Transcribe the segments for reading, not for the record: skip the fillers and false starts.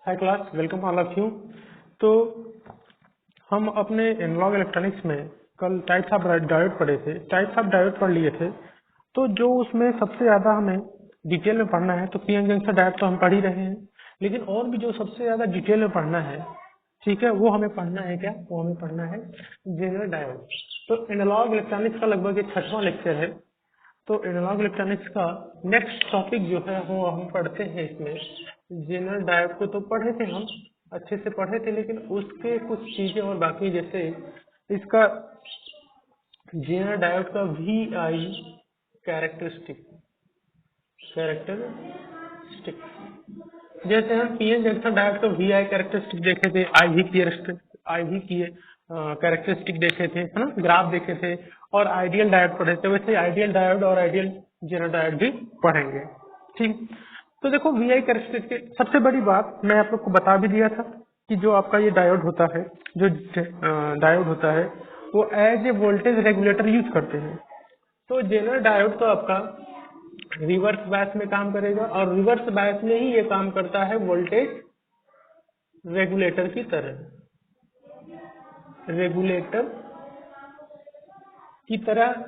Hi class, welcome all of you. तो हम अपने एनालॉग इलेक्ट्रॉनिक्स में कल टाइप्स ऑफ डायोड पढ़े थे, टाइप्स ऑफ डायोड पढ़ लिए थे। तो जो उसमें सबसे ज्यादा हमें डिटेल में पढ़ना है, तो पीएन जंक्शन डायोड तो हम पढ़ ही रहे हैं, लेकिन और भी जो सबसे ज्यादा डिटेल में पढ़ना है, ठीक है, वो हमें पढ़ना है क्या? वो हमें पढ़ना है जेनरल डायोड। तो एनालॉग इलेक्ट्रॉनिक्स का लगभग ये 6वां लेक्चर है। तो एनालॉग इलेक्ट्रॉनिक्स का नेक्स्ट टॉपिक जो है वो हम पढ़ते हैं इसमें जेनरल डायोड को। तो पढ़े थे हम, अच्छे से पढ़े थे, लेकिन उसके कुछ चीजें और बाकी, जैसे इसका जेनरल डायोड का वी आई कैरेक्टरिस्टिक कैरेक्टरिस्टिक जैसे हम पीएन जंक्शन डायोड का वी आई कैरेक्टरिस्टिक देखे थे, आई वी की कैरेक्टरिस्टिक देखे थे, है ना, ग्राफ देखे थे, और आइडियल डायोड पढ़े थे। वैसे आइडियल डायोड और आइडियल जेनरल डायोड भी पढ़ेंगे, ठीक। तो देखो वी आई कैरेक्टरिस्टिक, सबसे बड़ी बात मैं आप लोग को बता भी दिया था कि जो आपका ये डायोड होता है, जो डायोड होता है, वो as a voltage regulator use करते हैं। तो जेनरल डायोड तो आपका रिवर्स बायस में काम करेगा, और रिवर्स बायस में ही ये काम करता है वोल्टेज रेगुलेटर की तरह, रेगुलेटर की तरह,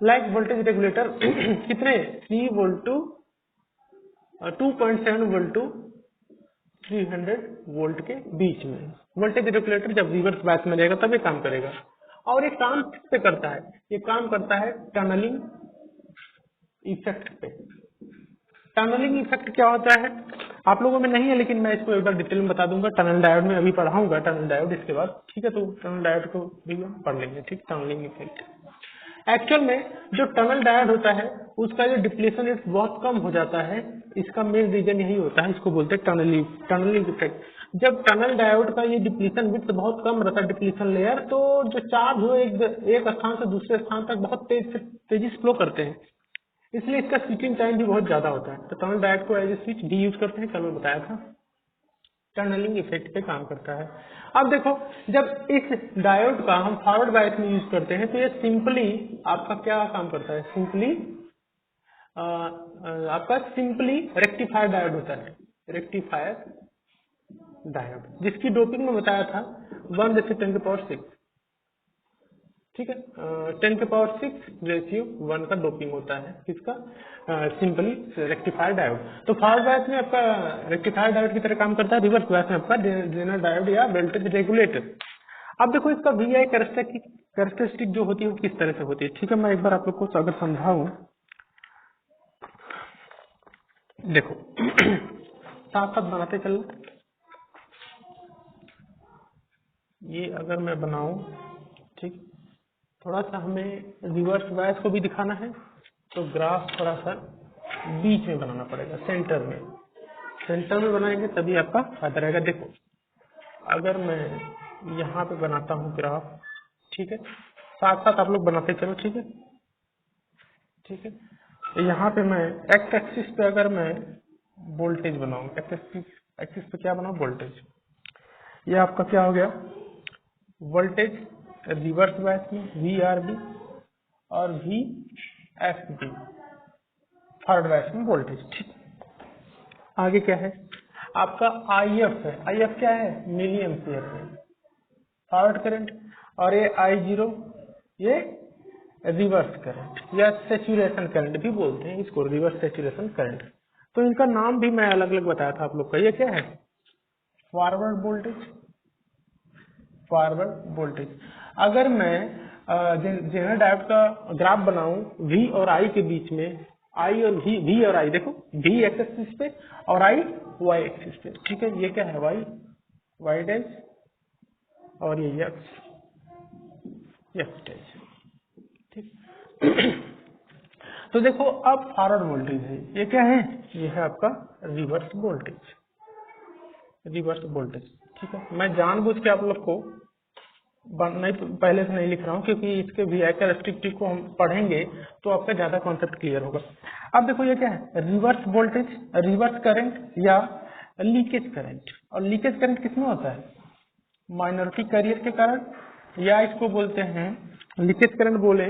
लाइक वोल्टेज रेगुलेटर कितने 3 volt to 2.7 volt to 300 volt के बीच में वोल्टेज रेगुलेटर जब रिवर्स बायस में रहेगा तब ये काम करेगा। और ये काम किस पे करता है? ये काम करता है टनलिंग इफेक्ट पे। टनलिंग इफेक्ट क्या होता है आप लोगों में नहीं है, लेकिन मैं इसको एक बार डिटेल में बता दूंगा। टनल डायोड में अभी पढ़ाऊंगा, टनल डायोड इसके बाद, ठीक है। तो टनल डायोड को भी हम पढ़ लेंगे, ठीक। टनलिंग इफेक्ट एक्चुअल में जो टनल डायोड होता है उसका जो डिप्लीशन रेट बहुत कम हो जाता है। इसका मेन रीजन यही होता है, इसको बोलते हैं टनलिंग इफेक्ट। जब टनल डायोड का ये डिप्लीशन विड्थ बहुत कम रहता है, डिप्लीशन लेयर, तो जो चार्ज हो एक स्थान से दूसरे स्थान तक बहुत तेजी से फ्लो करते हैं, इसलिए इसका स्विचिंग टाइम भी बहुत ज्यादा होता है। तो टनल डायोड को एज ए स्विच भी यूज करते हैं, कल मैं बताया था। टनलिंग इफेक्ट पे काम करता है। अब देखो, जब इस डायोड का हम फॉरवर्ड बायस में यूज करते हैं, तो ये सिंपली आपका क्या काम करता है? सिंपली आपका सिंपली रेक्टिफायर डायोड होता है, रेक्टिफायर डायोड, जिसकी डोपिंग में बताया था 1:10⁶, ठीक है। 10⁶ का डोपिंग होता है, किसका? Simply rectifier diode. तो फॉरवर्ड बायस में आपका रेक्टिफायर डायोड की तरह काम करता है, रिवर्स बायस में आपका जेनरल डायोड या वोल्टेज रेगुलेटर। अब देखो इसका वी आई कैरेक्टरिस्टिक जो होती है वो किस तरह से होती है, ठीक है। मैं एक बार आप लोग को अगर समझाऊं, देखो साथ साथ बनाते चल। ये अगर मैं बनाऊं, ठीक, थोड़ा सा हमें रिवर्स बायस को भी दिखाना है, तो ग्राफ थोड़ा सा बीच में बनाना पड़ेगा, सेंटर में बनाएंगे तभी आपका फायदा रहेगा। देखो अगर मैं यहाँ पे बनाता हूँ ग्राफ, ठीक है, साथ साथ आप लोग बनाते चलो, ठीक है, ठीक है। तो यहाँ पे मैं एक्स एक्सिस पे अगर मैं वोल्टेज बनाऊँ, एक्स एक्सिस पे क्या बनाऊँ? वोल्टेज। ये आपका क्या हो गया? वोल्टेज रिवर्स बायस में वी आर बी और V F B, forward bias में वोल्टेज, ठीक। आगे क्या है? आपका आई एफ है, आई एफ क्या है? मिली एम्पियर है, फॉरवर्ड करंट। और ये आई जीरो, ये रिवर्स करंट या सेचुरेशन करंट भी बोलते हैं इसको, रिवर्स सेचुरेशन करंट। तो इनका नाम भी मैं अलग अलग बताया था आप लोग का। ये क्या है? Forward voltage, forward voltage. अगर मैं जेनरल डायोड का ग्राफ बनाऊं वी और आई के बीच में, आई और वी और आई, देखो वी एक्स एक्सिस पे और आई वाई एक्सिस पे, ठीक है। ये क्या है? वाई डैश, और ये एक्स डैश, ठीक। तो देखो अब फॉरवर्ड वोल्टेज है, ये क्या है? ये है आपका रिवर्स वोल्टेज, ठीक है। मैं जानबूझ के आप लोग को नहीं पहले से नहीं लिख रहा हूँ, क्योंकि इसके वी आई कैरेक्टरिस्टिक को हम पढ़ेंगे तो आपका ज्यादा कॉन्सेप्ट क्लियर होगा। अब देखो ये क्या है? रिवर्स वोल्टेज, रिवर्स करंट या लीकेज करंट। और लीकेज करंट किसमें होता है? माइनॉरिटी कैरियर के कारण, या इसको बोलते हैं लीकेज करंट बोले,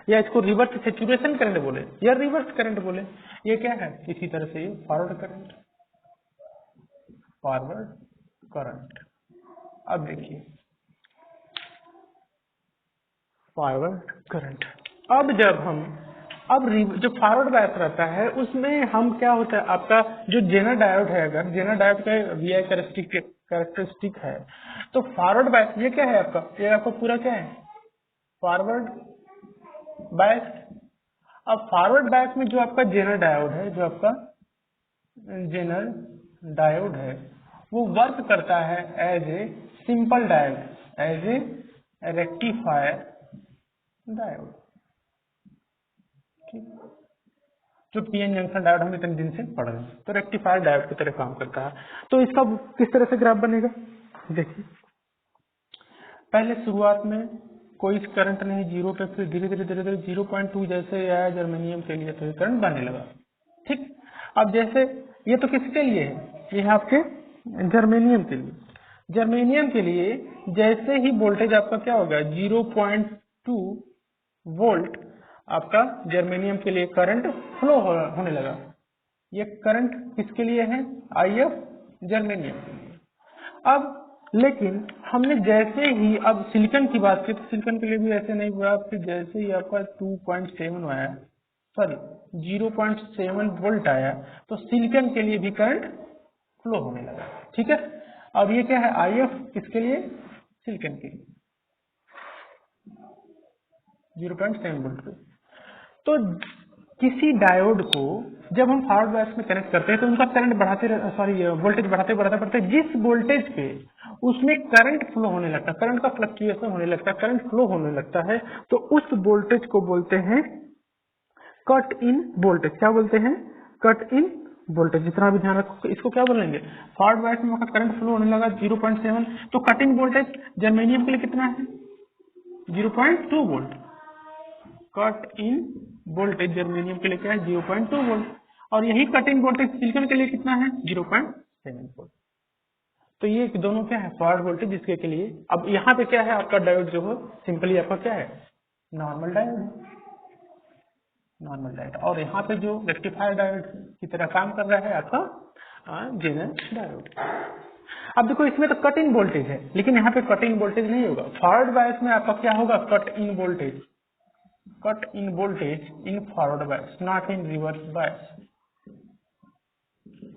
या इसको रिवर्स सेचुरेशन करंट बोले, या रिवर्स करंट बोले। ये क्या है? इसी तरह से ये फॉरवर्ड करंट, फॉरवर्ड करंट। अब देखिए फॉरवर्ड करंट, अब जो फॉरवर्ड बायस रहता है उसमें हम क्या होता है, आपका जो जेनर डायोड है, अगर जेनर डायोड का वी आई कैरेक्टरिस्टिक है, तो फॉरवर्ड बायस ये क्या है आपका, ये आपका पूरा क्या है, फॉरवर्ड बायस। अब फॉरवर्ड बायस में जो आपका जेनर डायोड है, जो आपका जेनर डायोड है, वो वर्क करता है as a simple diode, as a rectifier diode, ठीक, जो पीएन जंक्शन डायोड हम इतने दिन से पढ़ रहे हैं, तो रेक्टिफायर डायोड की तरह काम करता है। तो इसका किस तरह से ग्राफ बनेगा, देखिए पहले शुरुआत में कोई करंट नहीं, जीरो पे, फिर धीरे धीरे 0.2 जैसे आया जर्मेनियम के लिए तो ये करंट बनने लगा, ठीक। अब जैसे ये तो किसके लिए है, ये है आपके जर्मेनियम के लिए। जर्मेनियम के लिए जैसे ही वोल्टेज आपका क्या होगा 0.2 वोल्ट, आपका जर्मेनियम के लिए करंट फ्लो होने लगा। ये करंट किसके लिए है, IF जर्मेनियम के लिए। अब लेकिन हमने जैसे ही अब सिलिकॉन की बात की, तो सिलिकॉन के लिए भी ऐसे नहीं हुआ, फिर जैसे ही आपका 2.7 आया, सॉरी 0.7 वोल्ट आया, तो सिलिकॉन के लिए भी करंट फ्लो होने लगा, ठीक है। अब ये क्या है, IF किसके लिए, सिलिकॉन के लिए 0.7 वोल्ट पे। तो किसी डायोड को जब हम फॉरवर्ड बायस में कनेक्ट करते हैं तो उनका करंट वोल्टेज बढ़ाते बढ़ाते जिस वोल्टेज पे उसमें करंट फ्लो होने लगता है, करंट का फ्लक्चुएशन होने लगता है, करंट फ्लो होने लगता है, तो उस वोल्टेज को बोलते हैं कट इन वोल्टेज। क्या बोलते हैं, कट इन वोल्टेज। जितना भी ध्यान रखो, इसको क्या बोलेंगे, फॉरवर्ड बायस में करंट फ्लो होने लगा 0.7, तो कट इन वोल्टेज जर्मेनियम के लिए कितना है, 0.2 volt. Cut in voltage germanium के लिए क्या है, 0.2 वोल्ट, और यही कट इन वोल्टेज सिलिकॉन के लिए कितना है, 0.7 वोल्ट। तो ये दोनों क्या है, फॉरवर्ड वोल्टेज, जिसके के लिए अब यहाँ पे क्या है, आपका डायोड जो है सिंपली आपका क्या है, नॉर्मल डायोड है, नॉर्मल डायोड। और यहाँ पे जो रेक्टिफायर डायोड की तरह काम कर रहा है आपका जेनर डायोड। अब देखो इसमें तो कट इन वोल्टेज है, लेकिन यहाँ पे कट इन वोल्टेज नहीं होगा। फॉरवर्ड बायस में आपका क्या होगा, cut in voltage, cut in voltage in forward bias, not in reverse bias.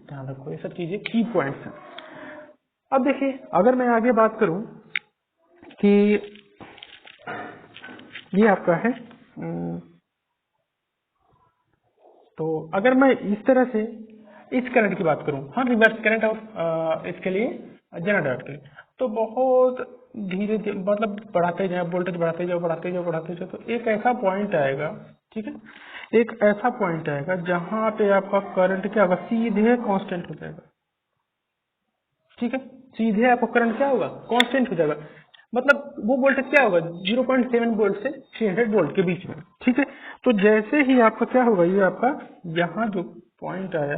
ध्यान रखो, ये सब चीजें की पॉइंट्स हैं। अब देखिए अगर मैं आगे बात करूं कि ये आपका है, तो अगर मैं इस तरह से इस करंट की बात करूं, हाँ रिवर्स करंट, और इसके लिए जनरेटर के लिए, तो बहुत धीरे धीरे मतलब बढ़ाते जाए, वोल्टेज बढ़ाते जाओ बढ़ाते जाओ बढ़ाते जाओ, तो एक ऐसा पॉइंट आएगा, ठीक है, एक ऐसा पॉइंट आएगा जहां पे आपका करंट क्या होगा, सीधे कांस्टेंट हो जाएगा, ठीक है, सीधे आपका करंट क्या होगा, कांस्टेंट हो जाएगा। मतलब वो वोल्टेज क्या होगा, 0.7 वोल्ट से 300 वोल्ट के बीच में, ठीक है। तो जैसे ही आपका क्या होगा, ये आपका यहाँ जो पॉइंट आया,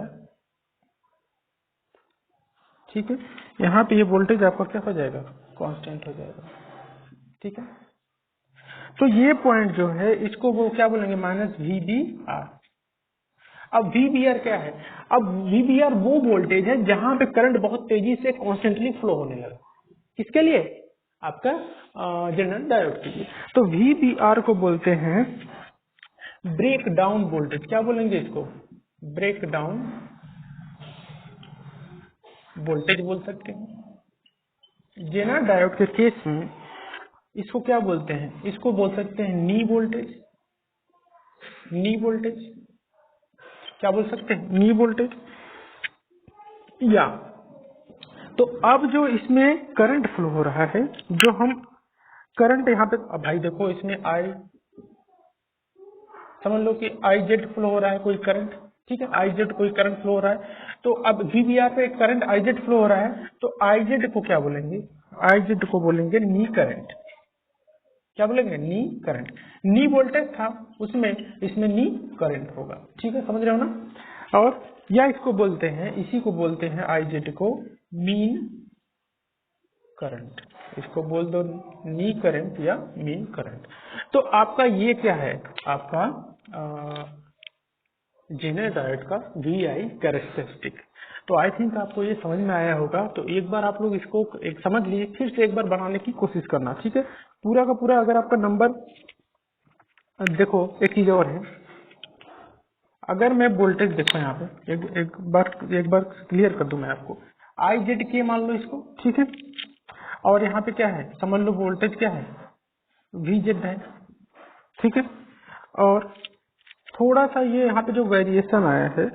ठीक है, यहाँ पे ये वोल्टेज आपका क्या हो जाएगा, कांस्टेंट हो जाएगा, ठीक है। तो ये पॉइंट जो है इसको वो क्या बोलेंगे, -VBR। अब VBR क्या है, अब VBR वो वोल्टेज है जहां पे करंट बहुत तेजी से कॉन्स्टेंटली फ्लो होने लगा, किसके लिए, आपका जनरल डायोड के लिए। तो VBR को बोलते हैं ब्रेक डाउन वोल्टेज। क्या बोलेंगे इसको, ब्रेक डाउन वोल्टेज बोल सकते हैं। जेनर डायोड के केस में इसको क्या बोलते हैं, इसको बोल सकते हैं नी वोल्टेज, नी वोल्टेज, क्या बोल सकते हैं, नी वोल्टेज। या तो अब जो इसमें करंट फ्लो हो रहा है, जो हम करंट यहाँ पे, अब भाई देखो इसमें आई, समझ लो कि IZ फ्लो हो रहा है कोई करंट, ठीक है, IZ कोई करंट फ्लो हो रहा है, तो अब VBR पे करंट IZ फ्लो हो रहा है, तो IZ को क्या बोलेंगे, IZ को बोलेंगे नी करंट। क्या बोलेंगे, नी करंट। नी वोल्टेज था उसमें, इसमें नी करंट होगा, ठीक है, समझ रहे हो ना। और या इसको बोलते हैं, इसी को बोलते हैं IZ को मीन करंट, इसको बोल दो नी करंट या मीन करंट। तो आपका ये क्या है, आपका जेनर डायोड का वी आई कैरेक्टरिस्टिक। तो आई थिंक आपको ये समझ में आया होगा। तो एक बार आप लोग इसको एक समझ लिए, फिर से एक बार बनाने की कोशिश करना, ठीक है। पूरा का पूरा अगर आपका नंबर देखो, एक चीज और है, अगर मैं वोल्टेज देखो यहाँ पे एक बार क्लियर कर दूं मैं आपको। आई जेड के मान लो इसको, ठीक है। और यहाँ पे क्या है, समझ लो वोल्टेज क्या है, वी जेड है, ठीक है। और थोड़ा सा ये यहाँ पे जो वेरिएशन आया है,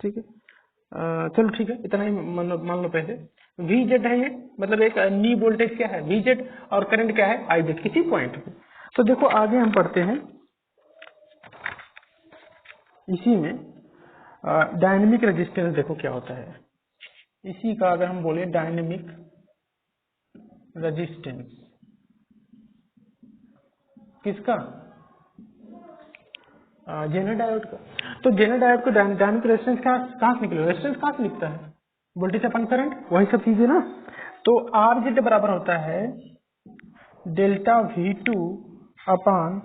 ठीक है, चलो ठीक है, इतना ही मान लो पहले वी जेड है ये, मतलब एक नी वोल्टेज क्या है वी जेड, और करंट क्या है आई जेड किसी पॉइंट पे। तो देखो आगे हम पढ़ते हैं इसी में डायनेमिक रेजिस्टेंस। देखो क्या होता है इसी का, अगर हम बोले डायनेमिक रेजिस्टेंस किसका, जेनर डायोड का। तो जेनर डायोड को डायनेमिक रेजिस्टेंस कहाँ से निकलेगा, रेजिस्टेंस कहाँ से लिखता है, वोल्टेज अपन करंट, वही सब चीजें ना। तो आर जेड बराबर होता है delta we two upon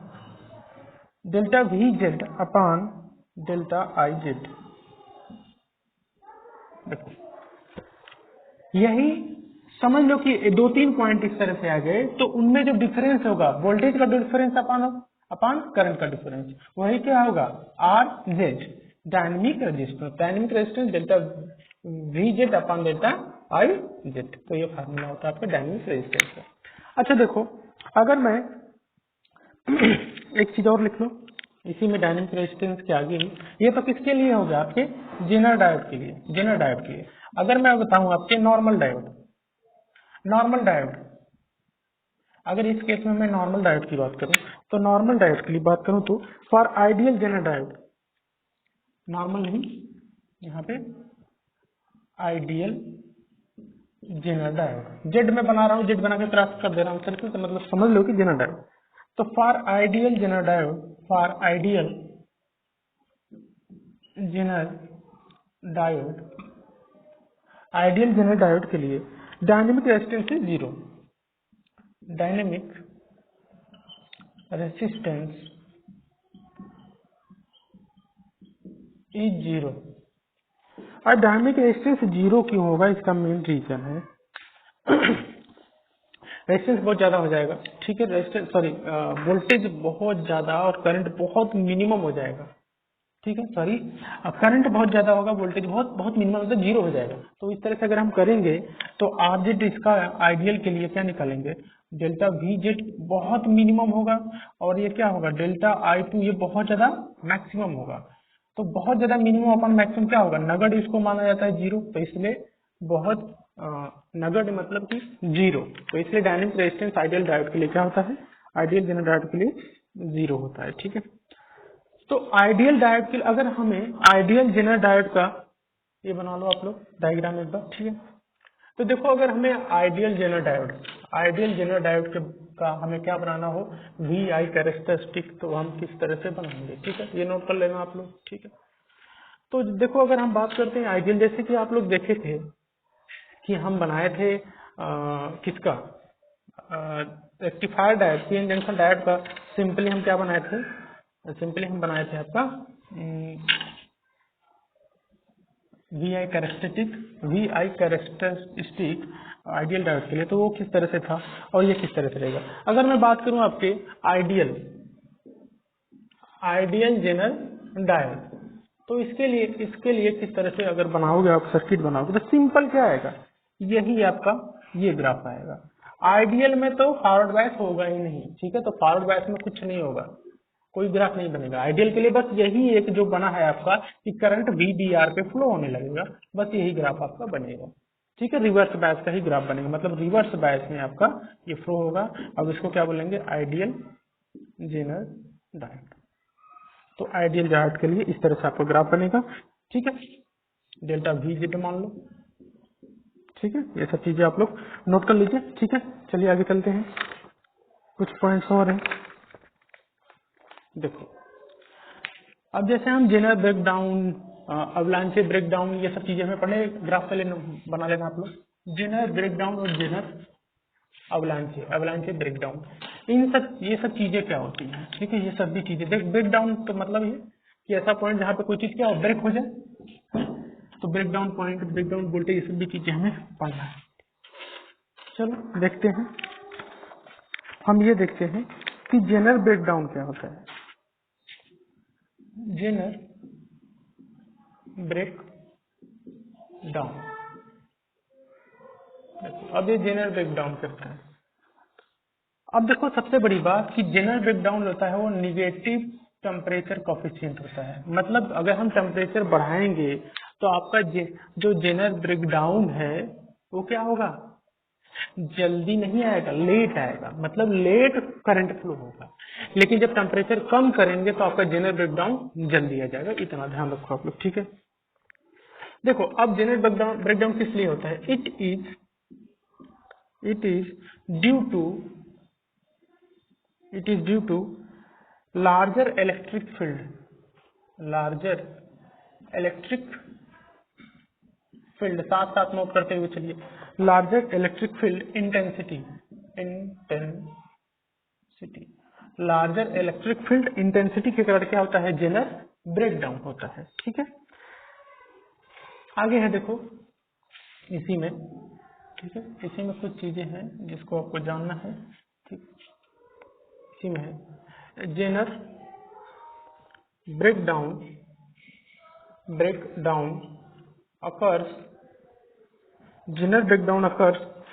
delta V z upon delta I Z. देखो यही समझ लो कि दो तीन पॉइंट इस तरह से आ गए, तो उनमें जो डिफरेंस होगा वोल्टेज का डिफरेंस अपान करंट का डिफरेंस, वही क्या होगा are Z dynamic resistance. Dynamic resistance delta V z upon delta I Z. तो ये फार्मूला होता है आपका डायनेमिक रेजिस्टेंस का। अच्छा देखो, अगर मैं एक चीज और लिख लो इसी में डायनेमिक रेजिस्टेंस के आगे ही, ये तो किसके लिए हो गया आपके जेनर डायोड के लिए, जेनर डायोड के लिए। अगर मैं बताऊं आपके नॉर्मल डायोड, नॉर्मल डायोड, अगर इस केस में मैं नॉर्मल डायोड की बात करूं, तो नॉर्मल डायोड के लिए बात करूं तो for ideal zener diode, normal नहीं यहाँ पे आइडियल जेनर डायोड, जेड में बना रहा हूँ, जेड बना के क्रॉस कर दे रहा हूँ सर्किल, तो मतलब समझ लो कि जेनर डायोड। तो for ideal zener diode, for ideal zener diode, ideal zener diode के लिए dynamic resistance is zero, dynamic resistance is zero. और डायनेमिक रेजिस्टेंस जीरो क्यों होगा, इसका मेन रीजन है रेजिस्टेंस बहुत ज्यादा हो जाएगा, ठीक है, रेजिस्टेंस सॉरी वोल्टेज बहुत ज्यादा और करंट बहुत मिनिमम हो जाएगा, ठीक है, सॉरी करंट बहुत ज्यादा होगा, वोल्टेज बहुत बहुत मिनिमम मतलब जीरो हो जाएगा। तो इस तरह से अगर हम करेंगे तो आर जेड इसका आइडियल के लिए क्या निकालेंगे, डेल्टा वी जेड बहुत मिनिमम होगा, और ये क्या होगा डेल्टा आई टू ये बहुत ज्यादा मैक्सिमम होगा। तो बहुत ज्यादा मिनिमम अपन मैक्सिमम क्या होगा, नगण्य इसको माना जाता है जीरो, तो इसलिए बहुत नगण्य मतलब कि जीरो। तो इसलिए डायनेमिक रेजिस्टेंस आइडियल डायोड के लिए क्या होता है, आइडियल जेनर डायोड के लिए जीरो होता है, ठीक है। तो आइडियल डायोड के लिए अगर हमें आइडियल जेनर डायोड का ये बना लो आप लोग डायग्राम एक बार, ठीक है। तो देखो अगर हमें ideal zener diode, ideal zener diode का हमें क्या बनाना हो, वी आई कैरेक्टरिस्टिक, तो हम किस तरह से बनाएंगे, ठीक है, ये नोट कर लेना आप लोग, ठीक है। तो देखो अगर हम बात करते हैं आइडियल, जैसे कि आप लोग देखे थे कि हम बनाए थे किसका rectifier diode, PN junction diode का सिंपली हम क्या बनाए थे, सिंपली हम बनाए थे आपका V I characteristic ideal diode के लिए। तो वो किस तरह से था और ये किस तरह से रहेगा। अगर मैं बात करूं आपके आइडियल आइडियल जेनर डायोड, तो इसके लिए किस तरह से अगर बनाओगे आप सर्किट बनाओगे, तो सिंपल क्या आएगा, यही आपका ये ग्राफ आएगा। आइडियल में तो फॉरवर्ड बायस होगा ही नहीं, ठीक है, तो फॉरवर्ड बायस में कुछ नहीं होगा, कोई ग्राफ नहीं बनेगा। आइडियल के लिए बस यही एक जो बना है आपका कि करंट VBR पे फ्लो होने लगेगा, बस यही ग्राफ आपका बनेगा, ठीक है। रिवर्स बायस का ही ग्राफ बनेगा, मतलब रिवर्स बायस में आपका ये फ्लो होगा। अब इसको क्या बोलेंगे, आइडियल जेनर डायोड। तो आइडियल डायोड के लिए इस तरह से आपका ग्राफ बनेगा, ठीक है, डेल्टा वी जेड मान लो, ठीक है। ये सब चीजें आप लोग नोट कर लीजिए, ठीक है। चलिए आगे चलते हैं, कुछ पॉइंट्स और हैं। देखो अब जैसे हम जेनर ब्रेकडाउन, अवलांचे ब्रेकडाउन, ये सब चीजें हमें पढ़े, ग्राफ पहले बना लेना आप लोग। जेनर ब्रेकडाउन और जेनर अवलांचे ब्रेकडाउन, इन सब ये सब चीजें क्या होती हैं, ठीक है, ये सब भी चीजें देख ब्रेकडाउन तो मतलब ये कि ऐसा पॉइंट जहाँ पे कोई चीज क्या ब्रेक हो जाए, तो ब्रेकडाउन पॉइंट, ब्रेकडाउन वोल्टेज, ये सब भी चीजें हमें पढ़ना है। चलो देखते हैं, हम ये देखते हैं कि जेनर ब्रेकडाउन क्या होता है। जेनर ब्रेक डाउन, अब ये जेनर ब्रेकडाउन करता है। अब देखो सबसे बड़ी बात कि जेनर ब्रेकडाउन होता है वो निगेटिव टेम्परेचर कॉफिशिएंट होता है। मतलब अगर हम टेम्परेचर बढ़ाएंगे तो आपका जो जेनर ब्रेकडाउन है वो क्या होगा, जल्दी नहीं आएगा, लेट आएगा, मतलब लेट करंट फ्लो होगा। लेकिन जब टेम्परेचर कम करेंगे तो आपका जेनर ब्रेकडाउन जल्दी आ जाएगा। इतना ध्यान रखो आप लोग, ठीक है। देखो अब जेनर ब्रेकडाउन किस लिए होता है, it is due to larger electric field, साथ साथ नोट करते हुए चलिए, larger electric field intensity, larger electric field intensity के कारण क्या होता है, जेनर ब्रेकडाउन होता है, ठीक है। आगे है देखो इसी में, ठीक है, इसी में कुछ चीजें हैं जिसको आपको जानना है, ठीक। इसी में है zener breakdown occurs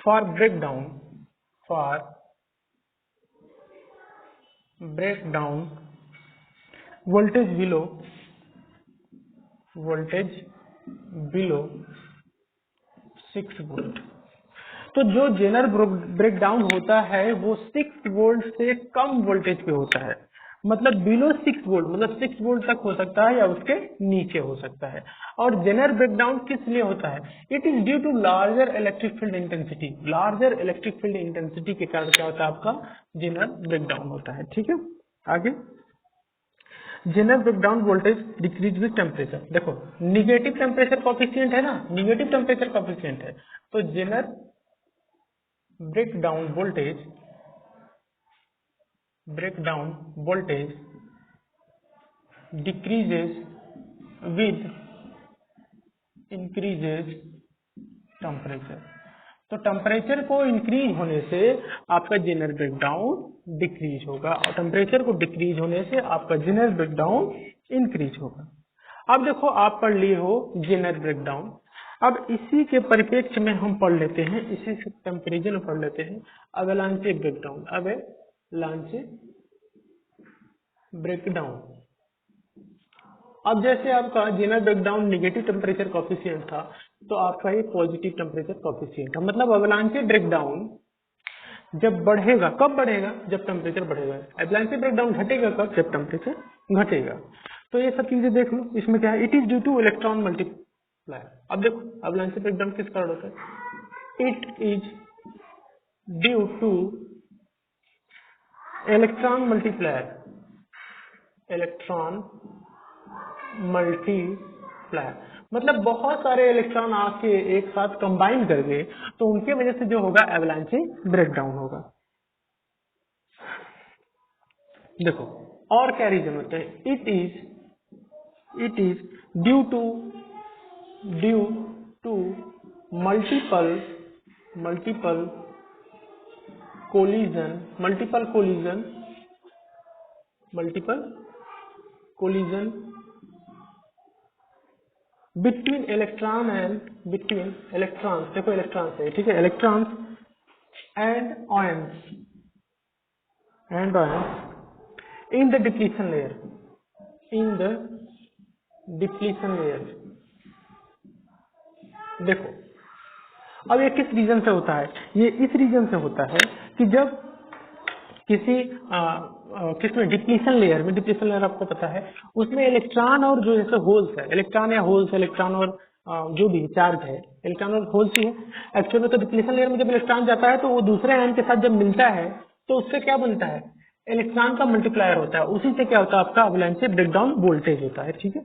for breakdown voltage below 6 volt. तो जो जेनर ब्रेकडाउन होता है वो 6 वोल्ट से कम वोल्टेज पे होता है। मतलब बिलो 6 वोल्ट, मतलब 6 वोल्ट तक हो सकता है या उसके नीचे हो सकता है। और जेनर ब्रेकडाउन किस लिए होता है, it is due to larger electric field intensity. Larger electric field intensity के कारण क्या होता है, आपका जेनर ब्रेकडाउन होता है, ठीक है। आगे Zener breakdown voltage decrease with temperature. देखो निगेटिव टेम्परेचर कॉफिशिएंट है ना, निगेटिव टेम्परेचर कॉफिशिएंट है, तो Zener breakdown voltage decreases with increases temperature. तो टेम्परेचर को इंक्रीज होने से आपका जेनर ब्रेकडाउन डिक्रीज होगा, और टेम्परेचर को डिक्रीज होने से आपका जेनर ब्रेकडाउन इंक्रीज होगा। अब देखो आप पढ़ लिए हो जेनर ब्रेकडाउन, अब इसी के परिप्रेक्ष्य में हम पढ़ लेते हैं, इसी से कंपेरिजन पढ़ लेते हैं अवेलांचे ब्रेकडाउन। अब जैसे आपका Zener breakdown negative temperature coefficient था, तो आपका ये पॉजिटिव टेम्परेचर कॉफिशिएंट है। मतलब अवलांचे ब्रेकडाउन जब बढ़ेगा, कब बढ़ेगा, जब टेम्परेचर बढ़ेगा। अवलांचे ब्रेकडाउन घटेगा कब, जब टेम्परेचर घटेगा। तो ये सब चीजें देख लो, इसमें क्या है, it is due two electron multiplier. अब देखो अवलांचे ब्रेकडाउन किस कारण होता है, it is due two electron multiplier. मतलब बहुत सारे इलेक्ट्रॉन आके एक साथ कंबाइन कर गए, तो उनके वजह से जो होगा एवलांचे ब्रेकडाउन होगा। देखो और क्या रीजन होता है, it is due to multiple collision between electrons, देखो इलेक्ट्रॉन्स है, ठीक है, electrons and ions in the depletion layer. देखो अब ये किस रीजन से होता है, ये इस रीजन से होता है कि जब किसमें डिप्लीशन लेयर आपको पता है, उसमें इलेक्ट्रॉन और जो जैसे होल्स है, इलेक्ट्रॉन और जो भी चार्ज है, इलेक्ट्रॉन और होल्स ही है एक्चुअली। तो डिप्लीशन लेयर में जब इलेक्ट्रॉन जाता है तो वो दूसरे आयन के साथ जब मिलता है तो उससे क्या बनता है, इलेक्ट्रॉन का मल्टीप्लायर होता है। उसी से क्या होता है, आपका अवलांचे ब्रेकडाउन वोल्टेज होता है, ठीक है।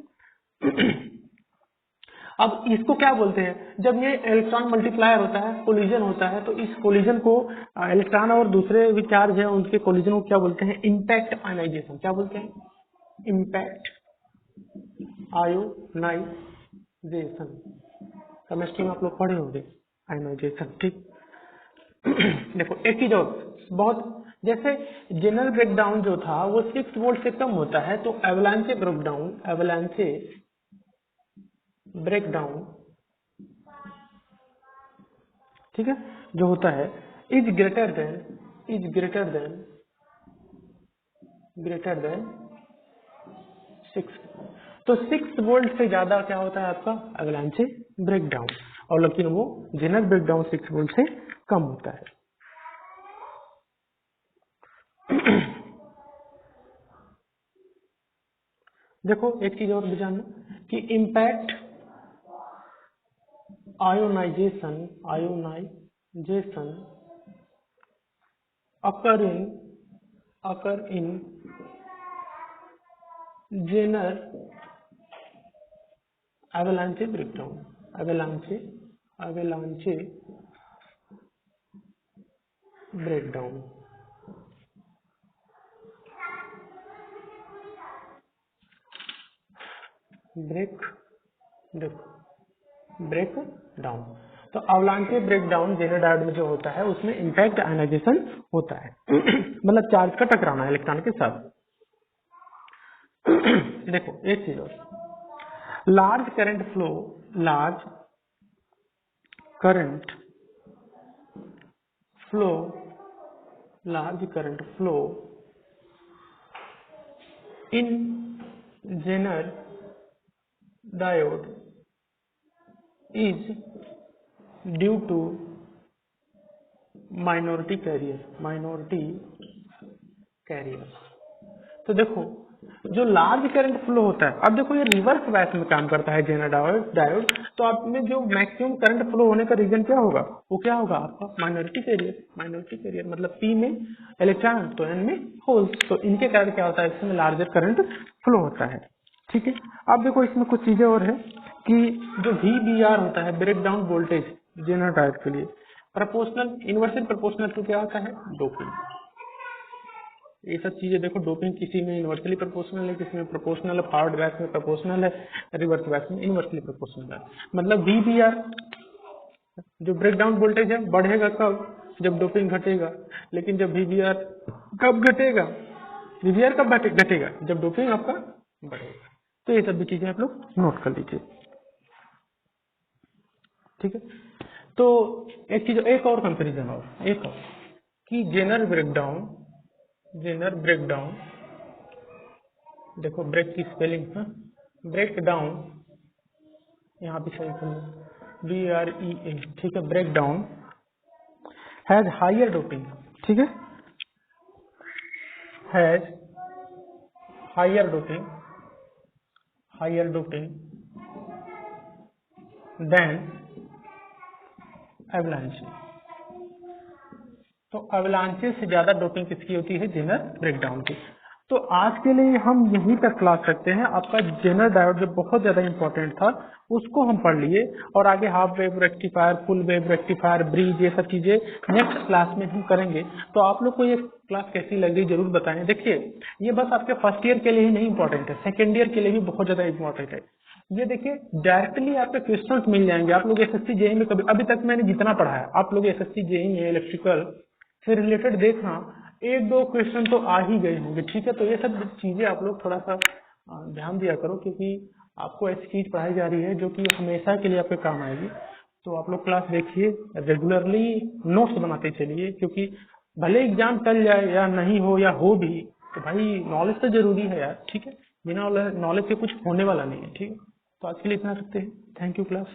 अब इसको क्या बोलते हैं, जब ये इलेक्ट्रॉन मल्टीप्लायर होता है, कोलिजन होता है, तो इस कोलिजन को इलेक्ट्रॉन और दूसरे भी चार्ज है उनके कोलिजन को क्या बोलते हैं, इम्पैक्ट आयनाइजेशन। क्या बोलते हैं, इम्पैक्ट आयोनाइजेशन, केमिस्ट्री में आप लोग पढ़े होंगे आयोनाइजेशन, ठीक। देखो एक चीज और बहुत, जैसे जनरल ब्रेकडाउन जो था वो 6 वोल्ट से कम होता है, तो एवलांचे ब्रेकडाउन ठीक है जो होता है इज ग्रेटर देन 6। तो 6 वोल्ट से ज्यादा क्या होता है आपका एवलांचे ब्रेकडाउन, और लेकिन वो जनरल ब्रेकडाउन 6 वोल्ट से कम होता है। देखो एक चीज और भी जानना कि impact ionization occur in zener avalanche breakdown, avalanche breakdown। Breakdown, तो अवलांचे ब्रेकडाउन जेनर डायोड में जो होता है उसमें इम्पैक्ट आयनाइजेशन होता है। मतलब चार्ज का टकराना इलेक्ट्रॉन के साथ। देखो एक चीज और, large current flow in zener diode is due to minority carrier। तो देखो जो लार्ज करंट फ्लो होता है, अब देखो ये रिवर्स बायस में काम करता है जेनर डायोड, तो आप में जो मैक्सिमम करंट फ्लो होने का रीजन क्या होगा, वो क्या होगा आपका माइनॉरिटी कैरियर, मतलब P में इलेक्ट्रॉन तो N में होल्स, तो इनके कारण क्या होता है इसमें लार्जर करंट फ्लो होता है, ठीक है। अब देखो इसमें कुछ चीजें और है कि जो VBR होता है ब्रेकडाउन वोल्टेज जेनर डायोड के लिए प्रोपोर्शनल इनवर्सली प्रोपोर्शनल टू क्या होता है डोपिंग। ये सब चीजें देखो, डोपिंग किसी में इनवर्सली प्रोपोर्शनल है, किसी में प्रोपोर्शनल है, फॉरवर्ड बैच में प्रोपोर्शनल है, रिवर्स बैच में इनवर्सली प्रोपोर्शनल है। मतलब VBR जो ब्रेकडाउन वोल्टेज है बढ़ेगा कब, जब डोपिंग घटेगा, लेकिन जब VBR कब घटेगा, VBR कब घटेगा, जब डोपिंग आपका बढ़ेगा। तो ये सब भी चीजें आप लोग नोट कर लीजिए, ठीक है। तो एक चीज, एक और कंपेरिजन और कि जेनर ब्रेकडाउन देखो ब्रेक की स्पेलिंग है ब्रेकडाउन, यहाँ भी सही कर BREA, ठीक है। ब्रेकडाउन हैज हायर डोपिंग, ठीक है, has higher doping than avalanche. तो एवलांचे से ज्यादा डोपिंग किसकी होती है, जेनर ब्रेकडाउन की। तो आज के लिए हम यहीं तक क्लास रखते हैं। आपका जेनर डायोड जो बहुत ज्यादा इंपॉर्टेंट था उसको हम पढ़ लिए, और आगे half wave rectifier, full wave rectifier, bridge, ये सब चीजें नेक्स्ट क्लास में हम करेंगे। तो आप लोग को ये क्लास कैसी लगी जरूर बताएं। देखिए ये बस आपके फर्स्ट ईयर के लिए ही नहीं इंपॉर्टेंट है, सेकेंड ईयर के लिए भी बहुत ज्यादा इंपॉर्टेंट है। ये देखिए डायरेक्टली आपके क्वेश्चंस मिल जाएंगे। आप लोग एसएससी जेईई में कभी, अभी तक मैंने जितना पढ़ाया, आप लोग एसएससी जेईई में इलेक्ट्रिकल से रिलेटेड देखना, 1-2 क्वेश्चन तो आ ही गए होंगे, ठीक है। तो ये सब चीजें आप लोग थोड़ा सा ध्यान दिया करो, क्योंकि आपको ऐसी चीज पढ़ाई जा रही है जो कि हमेशा के लिए आपके काम आएगी। तो आप लोग क्लास देखिए, रेगुलरली नोट्स बनाते चलिए, क्योंकि भले एग्जाम चल जाए या नहीं हो या हो भी, तो भाई नॉलेज तो जरूरी है यार, ठीक है। बिना नॉलेज के कुछ होने वाला नहीं है, ठीक है। तो आज के लिए इतना रखते हैं। Thank you class.